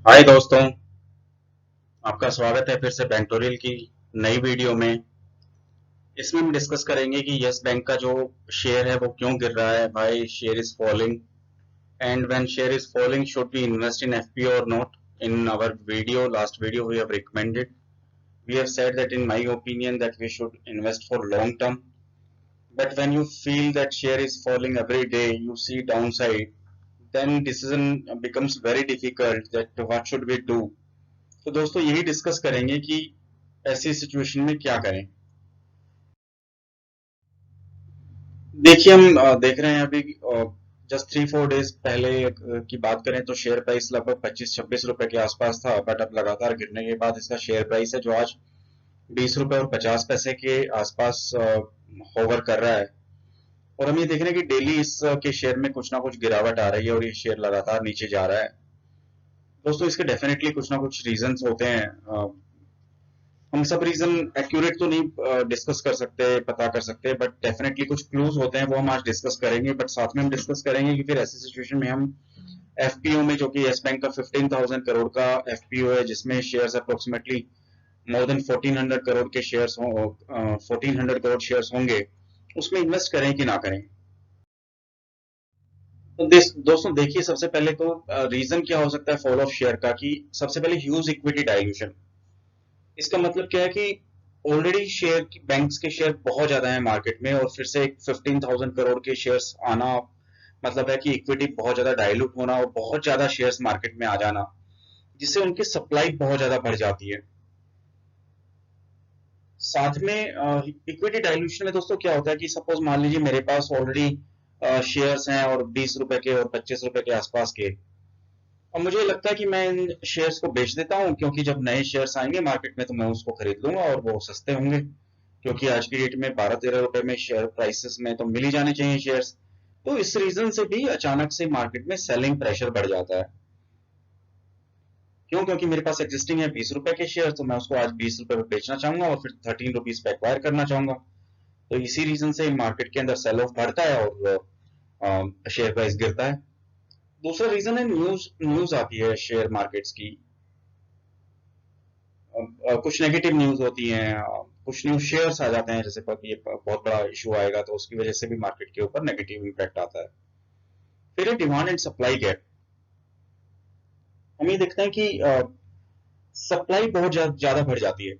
हाय दोस्तों, आपका स्वागत है फिर से बैंक्टोरियल की नई वीडियो में। इसमें हम डिस्कस करेंगे कि यस बैंक का जो शेयर है वो क्यों गिर रहा है। भाई share is falling and when share is falling should we invest in FPO और not. In our video last video we have recommended, we have said that in my opinion that we should invest for long term, but when you feel that share is falling every day, you see downside, then decision becomes very difficult that what should we do। तो दोस्तों यही discuss करेंगे कि ऐसी situation में क्या करें। देखिए हम देख रहे हैं अभी जस्ट 3-4 डेज पहले की बात करें तो शेयर प्राइस लगभग 25-26 रुपए के आसपास था, बट अब लगातार गिरने के बाद इसका शेयर प्राइस है जो आज 20 रुपए और 50 पैसे के आसपास होवर कर रहा है। और हम ये देख रहे हैं कि डेली इसके शेयर में कुछ ना कुछ गिरावट आ रही है और ये शेयर लगातार नीचे जा रहा है। दोस्तों इसके डेफिनेटली कुछ ना कुछ रीजंस होते हैं। हम सब रीजन एक्यूरेट तो नहीं डिस्कस कर सकते, पता कर सकते, बट डेफिनेटली कुछ क्लूज होते हैं वो हम आज डिस्कस करेंगे। बट साथ में हम डिस्कस करेंगे कि फिर ऐसी सिचुएशन में हम एफपीओ में, जो कि यस बैंक का 15,000 करोड़ का एफपीओ है जिसमें shares approximately more than 1,400 crore के शेयर्स हों, 1,400 करोड़ शेयर्स होंगे, उसमें इन्वेस्ट करें कि ना करें। तो दोस्तों देखिए, सबसे पहले तो रीजन क्या हो सकता है फॉल ऑफ शेयर का, कि सबसे पहले ह्यूज इक्विटी डाइल्यूशन। इसका मतलब क्या है कि ऑलरेडी शेयर बैंक्स के शेयर बहुत ज्यादा है मार्केट में, और फिर से एक 15,000 करोड़ के शेयर्स आना मतलब है कि इक्विटी बहुत ज्यादा डाइल्यूट होना और बहुत ज्यादा शेयर्स मार्केट में आ जाना, जिससे उनकी सप्लाई बहुत ज्यादा बढ़ जाती है। साथ में इक्विटी डाइल्यूशन में दोस्तों क्या होता है कि सपोज मान लीजिए मेरे पास ऑलरेडी शेयर्स हैं और 20 रुपए के और 25 रुपए के आसपास के, और मुझे लगता है कि मैं इन शेयर्स को बेच देता हूं, क्योंकि जब नए शेयर्स आएंगे मार्केट में तो मैं उसको खरीद लूंगा और वो सस्ते होंगे, क्योंकि आज की डेट में 12-13 रुपए में शेयर प्राइसेस में तो मिल ही जाने चाहिए शेयर्स। तो इस रीजन से भी अचानक से मार्केट में सेलिंग प्रेशर बढ़ जाता है। क्यों? क्योंकि मेरे पास एग्जिस्टिंग है 20 रुपए के शेयर, तो मैं उसको आज 20 रुपए पे बेचना चाहूंगा और फिर 13 रुपीज पे एक्वायर करना चाहूंगा। तो इसी रीजन से मार्केट के अंदर सेल ऑफ बढ़ता है और शेयर प्राइस गिरता है। दूसरा रीजन है न्यूज न्यूज आती है शेयर मार्केट्स की। कुछ नेगेटिव न्यूज होती हैं, कुछ न्यूज शेयर्स आ जाते हैं, जैसे ये बहुत बड़ा इशू आएगा तो उसकी वजह से भी मार्केट के ऊपर नेगेटिव इम्पैक्ट आता है। फिर डिमांड एंड सप्लाई गैप। हम ये देखते हैं कि सप्लाई बहुत ज्यादा बढ़ जाती है।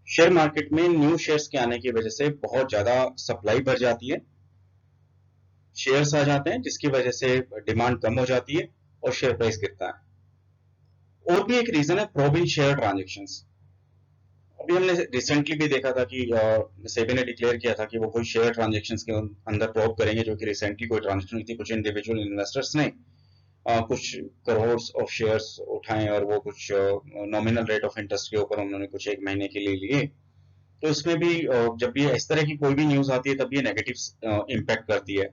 शेयर मार्केट में न्यू शेयर्स के आने की वजह से बहुत ज्यादा सप्लाई बढ़ जाती है, शेयर्स आ जाते हैं जिसकी वजह से डिमांड कम हो जाती है और शेयर प्राइस गिरता है। और भी एक रीजन है प्रोब इन शेयर ट्रांजेक्शन्स। अभी हमने रिसेंटली भी देखा था कि सेबी ने डिक्लेयर किया था कि वो कोई शेयर ट्रांजेक्शन्स के अंदर प्रोब करेंगे, जो कि रिसेंटली कोई ट्रांजेक्शन हुई थी। कुछ इंडिविजुअल इन्वेस्टर्स ने कुछ करोड़ ऑफ शेयर्स उठाए और वो कुछ नॉमिनल रेट ऑफ इंटरेस्ट के ऊपर उन्होंने कुछ एक महीने के लिए लिए। तो इसमें भी जब भी इस तरह की कोई भी न्यूज आती है तब ये नेगेटिव इम्पैक्ट करती है।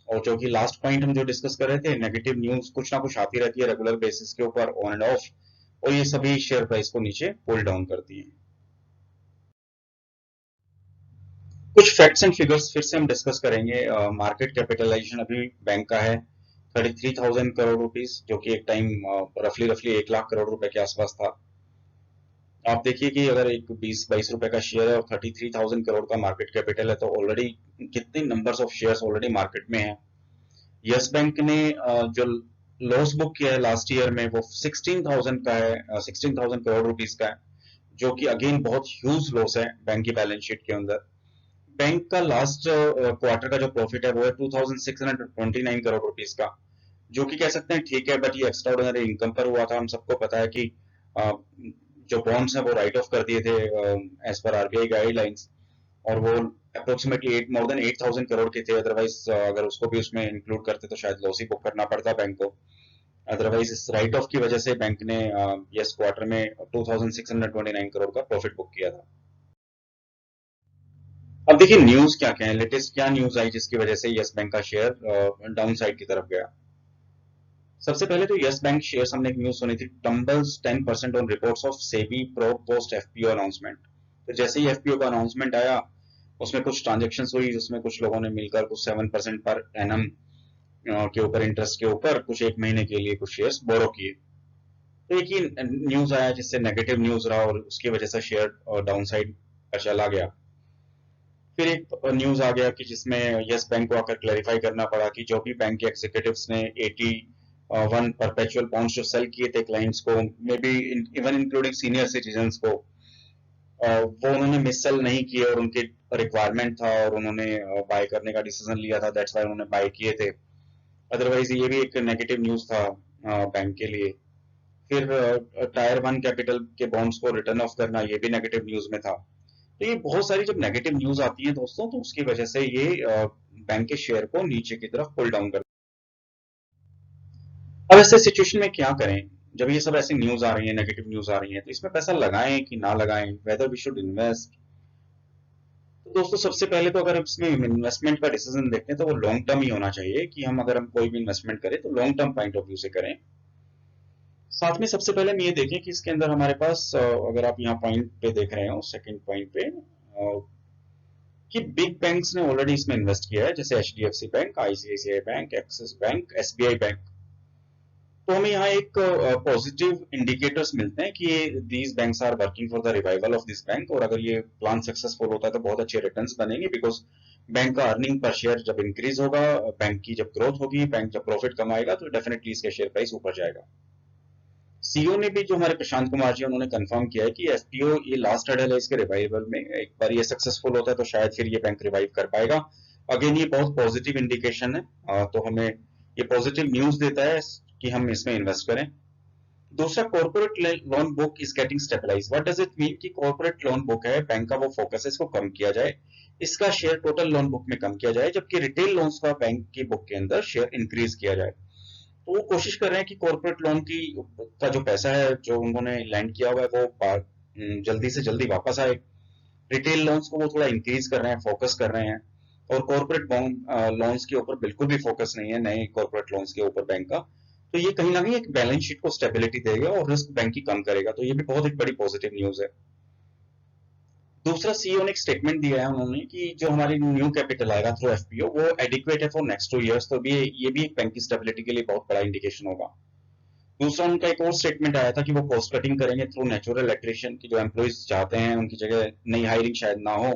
और जो कि लास्ट पॉइंट हम जो डिस्कस कर रहे थे, नेगेटिव न्यूज कुछ ना कुछ आती रहती है रेगुलर बेसिस के ऊपर, ऑन एंड ऑफ, और ये सभी शेयर प्राइस को नीचे पुल डाउन करती है। कुछ फैक्ट्स एंड फिगर्स फिर से हम डिस्कस करेंगे। मार्केट कैपिटलाइजेशन अभी बैंक का है 33,000 करोड़ रुपीज, जो कि एक टाइम रफली रफली 1 लाख करोड़ रुपए के आसपास था। आप देखिए कि अगर एक 20-22 रुपए का शेयर है और 33,000 करोड़ का मार्केट कैपिटल है, तो ऑलरेडी कितने numbers of shares already market में है। यस बैंक ने जो लॉस बुक किया है लास्ट ईयर में वो 16,000 का है, 16,000 करोड़ रुपीज का है, जो कि अगेन बहुत ह्यूज लॉस है बैंक की बैलेंस शीट के अंदर। बैंक का लास्ट क्वार्टर का जो प्रॉफिट है वो है 2,629 करोड़ रुपीज का, जो कि कह सकते हैं ठीक है, बट ये एक्स्ट्रा ऑर्डिनरी इनकम पर हुआ था। हम सबको पता है कि अ, जो बॉन्ड्स हैं वो राइट ऑफ कर दिए थे एज पर आरबीआई गाइडलाइंस, और वो approximately at more than 8,000 crore के थे। अदरवाइज अगर उसको भी उसमें इंक्लूड करते तो शायद लॉस ही बुक करना पड़ता बैंक को। अदरवाइज इस राइट ऑफ की वजह से बैंक ने यस क्वार्टर में 2,629 करोड़ का प्रॉफिट बुक किया था। अब देखिए न्यूज क्या क्या है, लेटेस्ट क्या न्यूज आई जिसकी वजह से यस बैंक का शेयर डाउन साइड की तरफ गया। सबसे पहले तो यस बैंक शेयर, हमने एक न्यूज सुनी थी, tumbles 10% on reports of SEBI pro post FPO announcement. तो जैसे ही एफपीओ का अनाउंसमेंट आया, उसमें कुछ ट्रांजेक्शन हुई जिसमें कुछ लोगों ने मिलकर कुछ 7% पर एनम के ऊपर इंटरेस्ट के ऊपर कुछ एक महीने के लिए कुछ शेयर्स बोरो किए। तो एक ही न्यूज आया जिससे नेगेटिव न्यूज रहा और उसकी वजह से शेयर डाउन साइड पर चला गया। फिर एक न्यूज आ गया कि जिसमें यस बैंक को आकर क्लैरिफाई करना पड़ा कि जो भी बैंक के एग्जीक्यूटिव्स ने 81 परपेचुअल बॉन्ड्स जो सेल किए थे क्लाइंट्स को, may be even including senior citizens को, वो उन्होंने मिस सेल नहीं किए और उनकी रिक्वायरमेंट था और उन्होंने बाय करने का डिसीजन लिया था, दैट्स वाई उन्होंने बाय किए थे। अदरवाइज ये भी एक नेगेटिव न्यूज था बैंक के लिए। फिर टायर वन कैपिटल के बॉन्ड्स को रिटर्न ऑफ करना, ये भी नेगेटिव न्यूज में था। तो ये बहुत सारी जब नेगेटिव न्यूज आती है दोस्तों, तो उसकी वजह से ये बैंक के शेयर को नीचे की तरफ पुल डाउन कर। अब ऐसे सिचुएशन में क्या करें जब ये सब ऐसी न्यूज आ रही है, नेगेटिव न्यूज आ रही है, तो इसमें पैसा लगाएं कि ना लगाएं, वेदर वी शुड इन्वेस्ट। तो दोस्तों सबसे पहले तो अगर इसमें इन्वेस्टमेंट का डिसीजन देखते हैं तो वो लॉन्ग टर्म ही होना चाहिए कि हम अगर हम कोई भी इन्वेस्टमेंट करें तो long term point of view से करें। साथ में सबसे पहले हम ये देखें कि इसके अंदर हमारे पास अगर आप यहाँ पॉइंट पे देख रहे हो, सेकंड पॉइंट पे, कि बिग बैंक्स ने ऑलरेडी इसमें इन्वेस्ट किया है, जैसे HDFC bank, ICICI bank, Axis bank, SBI bank. तो हमें यहाँ एक पॉजिटिव इंडिकेटर्स मिलते हैं कि these banks are working for the revival of this bank, और अगर ये प्लान सक्सेसफुल होता है तो बहुत अच्छे रिटर्न्स बनेंगे, बिकॉज बैंक का अर्निंग पर शेयर जब इंक्रीज होगा, बैंक की जब ग्रोथ होगी, बैंक जब प्रॉफिट कमाएगा, तो डेफिनेटली इसके शेयर प्राइस ऊपर जाएगा। सीईओ ने भी, जो हमारे प्रशांत कुमार जी, उन्होंने कंफर्म किया है कि एफपीओ ये लास्ट हर्डल है इसके रिवाइवल में। एक बार ये सक्सेसफुल होता है तो शायद फिर ये बैंक रिवाइव कर पाएगा। अगेन ये बहुत पॉजिटिव इंडिकेशन है, तो हमें ये पॉजिटिव न्यूज देता है कि हम इसमें इन्वेस्ट करें। दूसरा, corporate loan book is getting stabilize. What does it mean कि कॉर्पोरेट लोन बुक है, बैंक का वो फोकस है, इसको कम किया जाए, इसका शेयर टोटल लोन बुक में कम किया जाए, जबकि रिटेल लोन्स का बैंक की बुक के अंदर शेयर इंक्रीज किया जाए। तो वो कोशिश कर रहे हैं कि कॉर्पोरेट लोन की का जो पैसा है जो उन्होंने लैंड किया हुआ है वो जल्दी से जल्दी वापस आए। रिटेल लोन्स को वो थोड़ा इंक्रीज कर रहे हैं, फोकस कर रहे हैं, और कॉर्पोरेट लोन्स के ऊपर बिल्कुल भी फोकस नहीं है, नए कॉर्पोरेट लोन्स के ऊपर बैंक का। तो ये कहीं ना कहीं एक बैलेंस शीट को स्टेबिलिटी देगा और रिस्क बैंक की कम करेगा, तो ये भी बहुत एक बड़ी पॉजिटिव न्यूज है। दूसरा, सीईओ ने एक स्टेटमेंट दिया है उन्होंने कि जो हमारी न्यू कैपिटल आएगा थ्रू एफपीओ वो एडिक्वेट है फॉर नेक्स्ट 2 इयर्स, तो भी ये भी एक बैंक की स्टेबिलिटी के लिए बहुत बड़ा इंडिकेशन होगा। दूसरा, उनका एक और स्टेटमेंट आया था कि वो कॉस्ट कटिंग करेंगे थ्रू नेचुरल एट्रिशन, की जो एम्प्लॉइज चाहते हैं उनकी जगह नई हायरिंग शायद ना हो,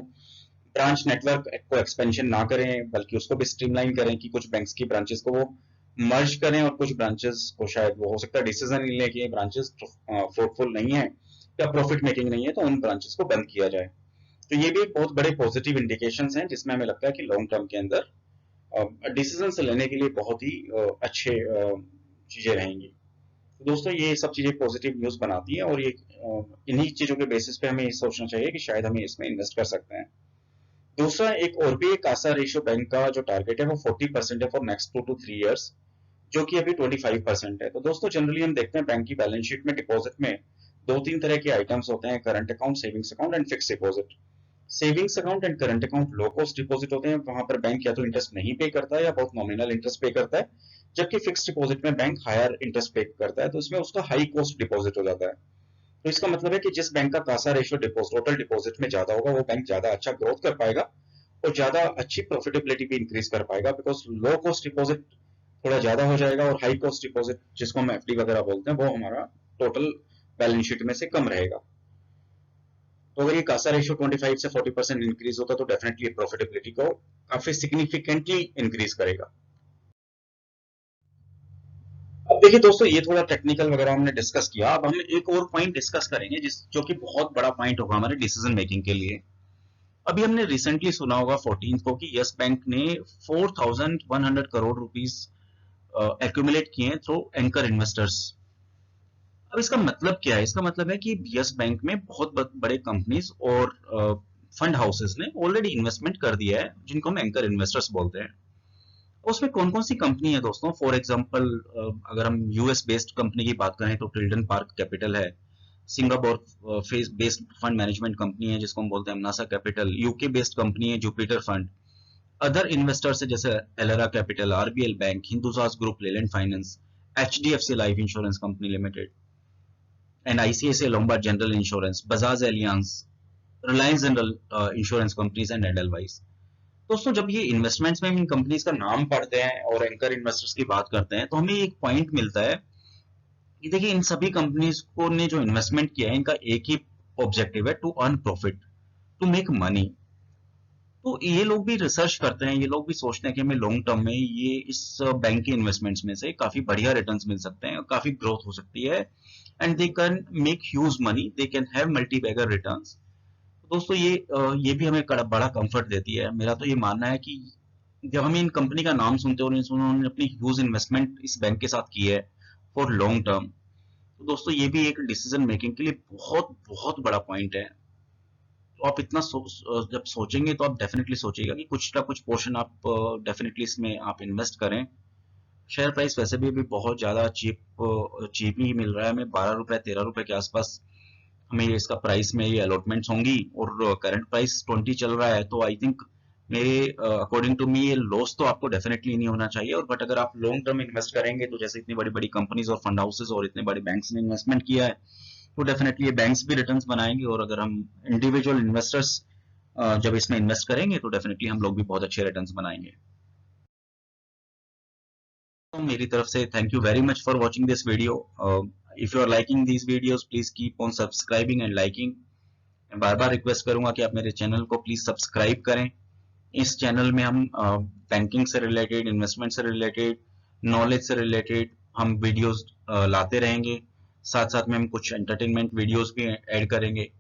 ब्रांच नेटवर्क को एक्सपेंशन ना करें बल्कि उसको भी स्ट्रीमलाइन करें, कि कुछ बैंक्स की ब्रांचेस को वो मर्ज करें और कुछ ब्रांचेस को शायद वो हो सकता है डिसीजन ले कि ये ब्रांचेस फ्रूटफुल नहीं है या प्रॉफिट मेकिंग नहीं है, तो उन ब्रांचेस को बंद किया जाए। तो ये भी एक बहुत बड़े पॉजिटिव इंडिकेशंस हैं जिसमें हमें लगता है कि लॉन्ग टर्म के अंदर डिसीजन लेने के लिए बहुत ही अच्छे चीजें रहेंगी। तो दोस्तों ये सब चीजें पॉजिटिव न्यूज बनाती हैं, और ये इन्हीं चीजों के बेसिस पे हमें ये सोचना चाहिए कि शायद हम इसमें इन्वेस्ट कर सकते हैं। दूसरा, एक और भी एक आशा रेशियो बैंक का जो टारगेट है वो 40% है फॉर नेक्स्ट 2 to 3 इयर्स, जो कि अभी 25% है। तो दोस्तों जनरली हम देखते हैं बैंक की बैलेंस शीट में डिपॉजिट में दो तीन तरह के आइटम्स होते हैं, current account, savings account and fix deposit. Savings account and current account low cost deposit होते हैं, वहां पर बैंक या तो इंटरेस्ट नहीं पे करता है या बहुत नॉमिनल इंटरेस्ट पे करता है, जबकि फिक्स डिपॉजिट में बैंक हायर इंटरेस्ट पे करता है, तो इसमें उसका हाई कॉस्ट डिपॉजिट हो जाता है। तो इसका मतलब है कि जिस बैंक का Kasa ratio deposit total deposit में ज्यादा होगा वो बैंक ज्यादा अच्छा ग्रोथ कर पाएगा और ज्यादा अच्छी प्रॉफिटेबिलिटी भी इंक्रीज कर पाएगा, बिकॉज लो कॉस्ट डिपॉजिट थोड़ा ज्यादा हो जाएगा और हाई कॉस्ट डिपॉजिट जिसको हम एफडी वगैरह बोलते हैं वो हमारा टोटल बैलेंस शीट में से कम रहेगा। तो अगर ये कासा रेशियो 25 से 40% इंक्रीज होता तो डेफिनेटली प्रॉफिटेबिलिटी को काफी सिग्निफिकेंटली इंक्रीज करेगा। अब देखिए दोस्तों, ये थोड़ा टेक्निकल वगैरह हमने डिस्कस किया, अब हम एक और पॉइंट डिस्कस करेंगे जिस जो कि बहुत बड़ा पॉइंट होगा हमारे डिसीजन मेकिंग के लिए। अभी हमने रिसेंटली सुना होगा 14 को कि यस बैंक ने 4100 करोड़ रुपीस एक्यूमुलेट किए हैं थ्रू एंकर इन्वेस्टर्स। अब इसका मतलब क्या है? इसका मतलब है कि यस बैंक में बहुत बड़े कंपनीज और फंड हाउसेस ने ऑलरेडी इन्वेस्टमेंट कर दिया है, जिनको हम एंकर इन्वेस्टर्स बोलते हैं। उसमें कौन कौन सी कंपनी है दोस्तों? फॉर एग्जांपल, अगर हम यूएस बेस्ड कंपनी की बात करें तो टिल्डन पार्क कैपिटल है, Singapore based fund management company है जिसको हम बोलते हैं नासा कैपिटल, यूके बेस्ड कंपनी है जुपिटर फंड, अदर इन्वेस्टर्स है जैसे Elara capital, RBL bank, Hindustan group, Leyland finance, HDFC life insurance company limited and ICICI Lombard general insurance, Bajaj Allianz, reliance general insurance companies and Edelweiss. दोस्तों जब ये investments में हम इन companies का नाम पढ़ते हैं और एंकर इन्वेस्टर्स की बात करते हैं तो हमें एक पॉइंट मिलता है कि देखिए इन सभी कंपनीज को ने जो इन्वेस्टमेंट किया है इनका एक ही ऑब्जेक्टिव है, to earn profit, to make money. तो ये लोग भी रिसर्च करते हैं, ये लोग भी सोचते हैं कि हमें लॉन्ग टर्म में ये इस बैंक के इन्वेस्टमेंट्स में से काफी बढ़िया रिटर्न्स मिल सकते हैं और काफी ग्रोथ हो सकती है, and they can make huge money, they can have multi bagger returns. दोस्तों ये भी हमें बड़ा कंफर्ट देती है। मेरा तो ये मानना है कि जब हम इन कंपनी का नाम सुनते हैं और उन्होंने अपनी ह्यूज इन्वेस्टमेंट इस बैंक के साथ की है फॉर लॉन्ग टर्म, तो दोस्तों ये भी एक डिसीजन मेकिंग के लिए बहुत बहुत बड़ा पॉइंट है। तो आप इतना जब सोचेंगे तो आप डेफिनेटली सोचिएगा कि कुछ ना कुछ पोर्शन आप डेफिनेटली इसमें आप इन्वेस्ट करें। शेयर प्राइस वैसे भी अभी बहुत ज्यादा चीप ही मिल रहा है हमें, 12 रुपए 13 रुपए के आसपास हमें इसका प्राइस में ये अलॉटमेंट्स होंगी, और करंट प्राइस 20 चल रहा है। तो आई थिंक मेरे अकॉर्डिंग टू मी ये लॉस तो आपको डेफिनेटली नहीं होना चाहिए। और बट अगर आप लॉन्ग टर्म इन्वेस्ट करेंगे तो जैसे इतनी बड़ी बड़ी कंपनीज और फंड हाउसेज और इतने बड़े बैंक्स ने इन्वेस्टमेंट किया है तो डेफिनेटली ये बैंक्स भी रिटर्न्स बनाएंगे, और अगर हम इंडिविजुअल इन्वेस्टर्स जब इसमें इन्वेस्ट करेंगे तो डेफिनेटली हम लोग भी बहुत अच्छे रिटर्न्स बनाएंगे। तो मेरी तरफ से thank you very much for watching this video. If you are liking these videos please keep on subscribing and liking. मैं बार बार रिक्वेस्ट करूंगा कि आप मेरे चैनल को प्लीज सब्सक्राइब करें। इस चैनल में हम बैंकिंग से रिलेटेड, इन्वेस्टमेंट से रिलेटेड, नॉलेज से रिलेटेड हम वीडियोस लाते रहेंगे। साथ साथ में हम कुछ एंटरटेनमेंट वीडियोस भी ऐड करेंगे।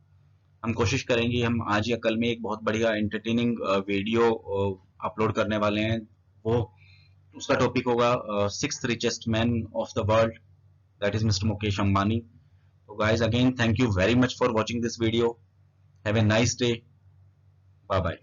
हम कोशिश करेंगे हम आज या कल में एक बहुत बढ़िया एंटरटेनिंग वीडियो अपलोड करने वाले हैं। वो उसका टॉपिक होगा 6th richest man of the world, that is Mr. Mukesh Ambani. So guys, again thank you very much for watching this video. Have a nice day. Bye bye.